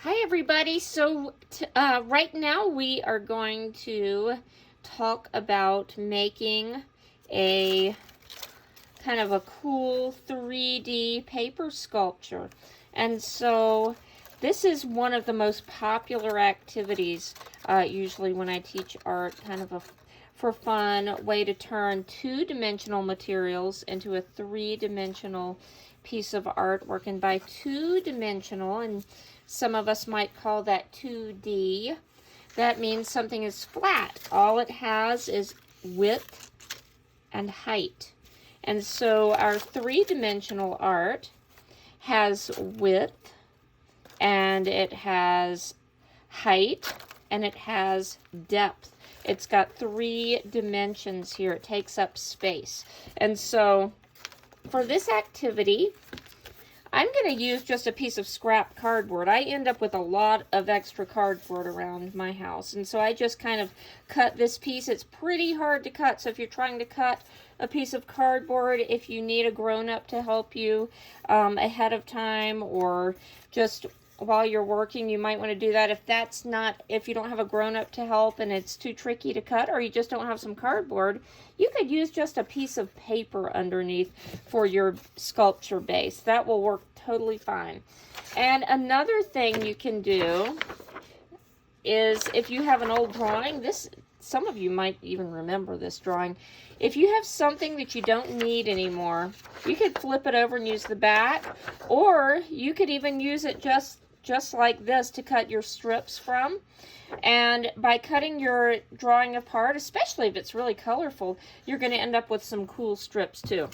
Hi everybody. So right now we are going to talk about making a kind of a cool 3D paper sculpture. And so this is one of the most popular activities usually when I teach art, kind of a for fun way to turn two-dimensional materials into a three-dimensional piece of artwork. And by two-dimensional, and some of us might call that 2D, that means something is flat. All it has is width and height. And so our three-dimensional art has width, and it has height, and it has depth. It's got 3 dimensions here. It takes up space. And so for this activity, I'm going to use just a piece of scrap cardboard. I end up with a lot of extra cardboard around my house. And so I just kind of cut this piece. It's pretty hard to cut. So if you're trying to cut a piece of cardboard, if you need a grown-up to help you ahead of time, or just while you're working, you might want to do that. If you don't have a grown-up to help and it's too tricky to cut, or you just don't have some cardboard, you could use just a piece of paper underneath for your sculpture base. That will work totally fine. And another thing you can do is, if you have an old drawing, some of you might even remember this drawing. If you have something that you don't need anymore, you could flip it over and use the back, or you could even use it just like this to cut your strips from. And by cutting your drawing apart, especially if it's really colorful, you're going to end up with some cool strips too.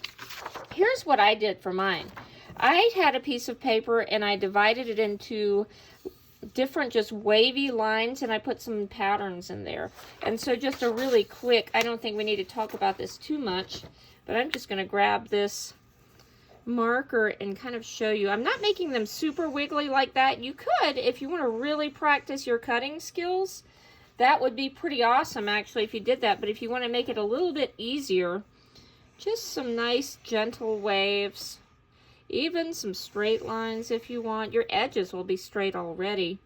Here's what I did for mine. I had a piece of paper and I divided it into different just wavy lines, and I put some patterns in there. And so just a really quick, I don't think we need to talk about this too much, but I'm just going to grab this marker and kind of show you. I'm not making them super wiggly like that. You could, if you want to really practice your cutting skills, that would be pretty awesome actually if you did that. But if you want to make it a little bit easier, just some nice gentle waves, even some straight lines if you want. Your edges will be straight already,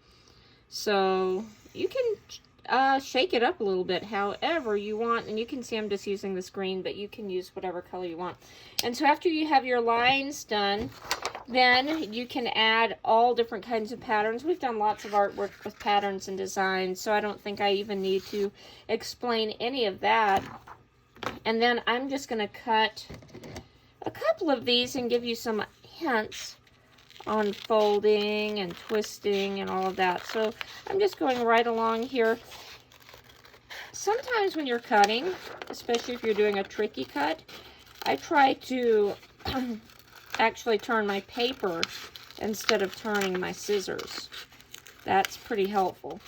so you can shake it up a little bit however you want. And you can see I'm just using this green, but you can use whatever color you want. And so after you have your lines done, then you can add all different kinds of patterns. We've done lots of artwork with patterns and designs, so I don't think I even need to explain any of that. And then I'm just going to cut a couple of these and give you some hints on folding and twisting and all of that. So I'm just going right along here. Sometimes when you're cutting, especially if you're doing a tricky cut, I try to actually turn my paper instead of turning my scissors. That's pretty helpful.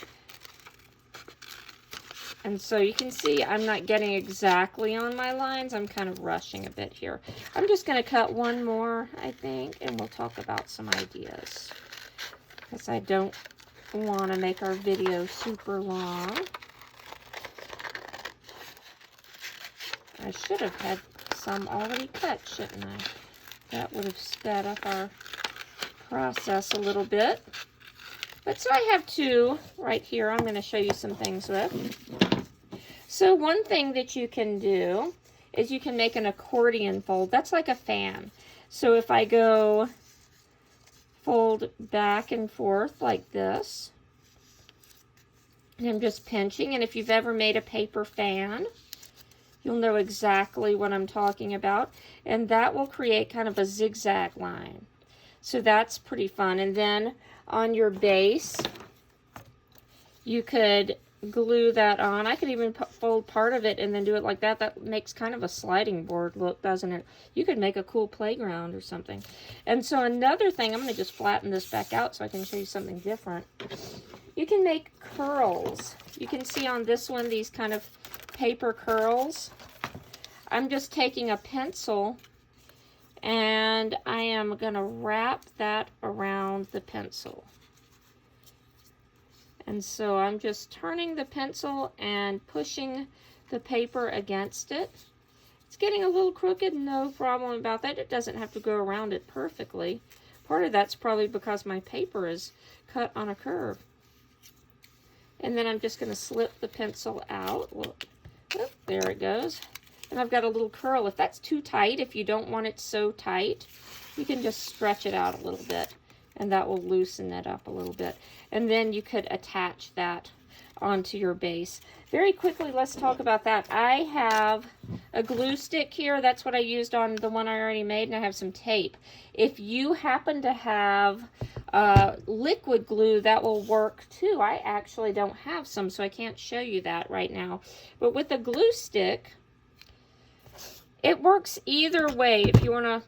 And so you can see I'm not getting exactly on my lines. I'm kind of rushing a bit here. I'm just going to cut one more, I think, and we'll talk about some ideas, because I don't want to make our video super long. I should have had some already cut, shouldn't I? That would have sped up our process a little bit. But so I have 2 right here I'm going to show you some things with. So one thing that you can do is you can make an accordion fold. That's like a fan. So if I go fold back and forth like this, and I'm just pinching, and if you've ever made a paper fan, you'll know exactly what I'm talking about. And that will create kind of a zigzag line. So that's pretty fun. And then on your base, you could glue that on. I could even fold part of it and then do it like that. That makes kind of a sliding board look, doesn't it? You could make a cool playground or something. And so another thing, I'm going to just flatten this back out so I can show you something different. You can make curls. You can see on this one these kind of paper curls. I'm just taking a pencil and I am going to wrap that around the pencil. And so I'm just turning the pencil and pushing the paper against it. It's getting a little crooked, no problem about that. It doesn't have to go around it perfectly. part of that's probably because my paper is cut on a curve. And then I'm just going to slip the pencil out. Well, oh, there it goes. And I've got a little curl. If that's too tight, if you don't want it so tight, you can just stretch it out a little bit, and that will loosen it up a little bit. And then you could attach that onto your base. Very quickly, let's talk about that. I have a glue stick here. That's what I used on the one I already made, and I have some tape. If you happen to have liquid glue, that will work too. I actually don't have some, so I can't show you that right now. But with the glue stick, it works either way. If you want to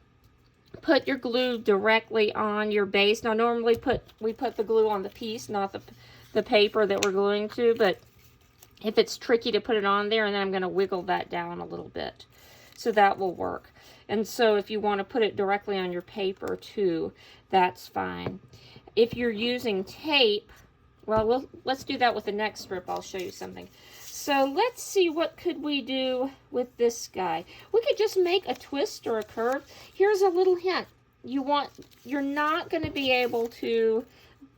put your glue directly on your base. Now, normally we put the glue on the piece, not the paper that we're gluing to, but if it's tricky to put it on there, and then I'm going to wiggle that down a little bit. So that will work. And so if you want to put it directly on your paper too, that's fine. If you're using tape, well, let's do that with the next strip. I'll show you something. So let's see, what could we do with this guy? We could just make a twist or a curve. Here's a little hint. You're not going to be able to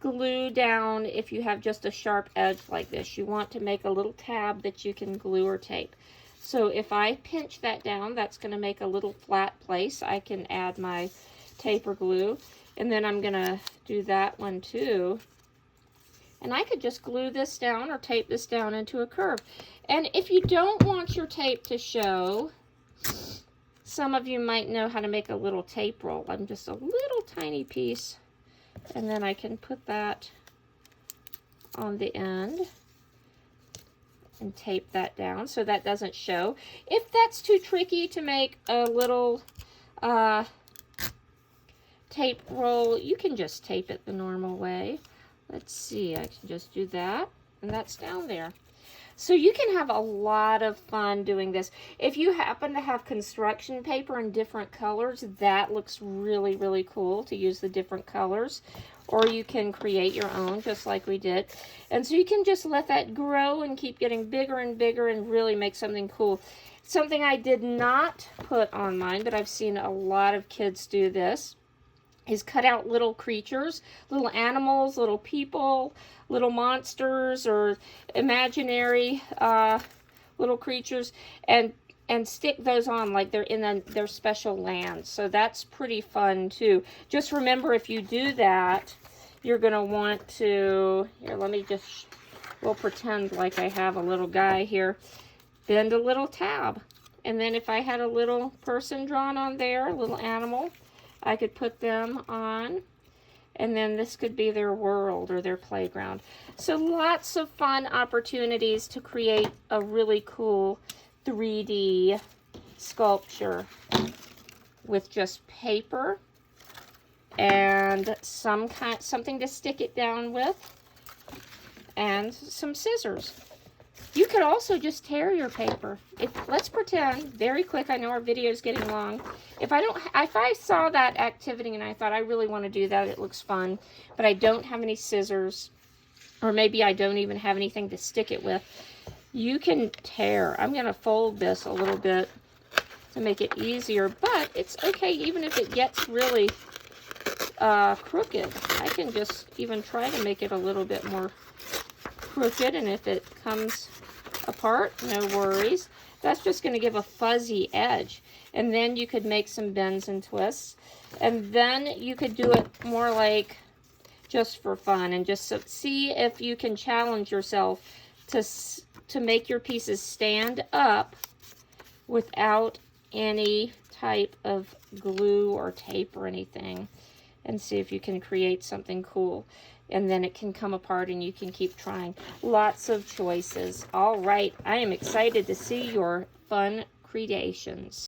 glue down if you have just a sharp edge like this. You want to make a little tab that you can glue or tape. So if I pinch that down, that's going to make a little flat place. I can add my tape or glue, and then I'm going to do that one too. And I could just glue this down or tape this down into a curve. And if you don't want your tape to show, some of you might know how to make a little tape roll. I'm just a little tiny piece. And then I can put that on the end and tape that down so that doesn't show. If that's too tricky to make a little tape roll, you can just tape it the normal way. Let's see, I can just do that, and that's down there. So you can have a lot of fun doing this. If you happen to have construction paper in different colors, that looks really, really cool to use the different colors. Or you can create your own, just like we did. And so you can just let that grow and keep getting bigger and bigger and really make something cool. Something I did not put on mine, but I've seen a lot of kids do this, is cut out little creatures, little animals, little people, little monsters, or imaginary little creatures, and stick those on like they're in their special land. So that's pretty fun too. Just remember, if you do that, you're going to want to, here, let me just, we'll pretend like I have a little guy here, bend a little tab. And then if I had a little person drawn on there, a little animal, I could put them on, and then this could be their world or their playground. So lots of fun opportunities to create a really cool 3D sculpture with just paper and something to stick it down with and some scissors. You could also just tear your paper. Let's pretend, very quick, I know our video is getting long. If I saw that activity and I thought I really want to do that, it looks fun, but I don't have any scissors, or maybe I don't even have anything to stick it with, you can tear. I'm going to fold this a little bit to make it easier, but it's okay even if it gets really crooked. I can just even try to make it a little bit more crooked, and if it comes apart, no worries. That's just going to give a fuzzy edge. And then you could make some bends and twists. And then you could do it more like just for fun, and just see if you can challenge yourself to make your pieces stand up without any type of glue or tape or anything, and see if you can create something cool. And then it can come apart and you can keep trying. Lots of choices. All right, I am excited to see your fun creations.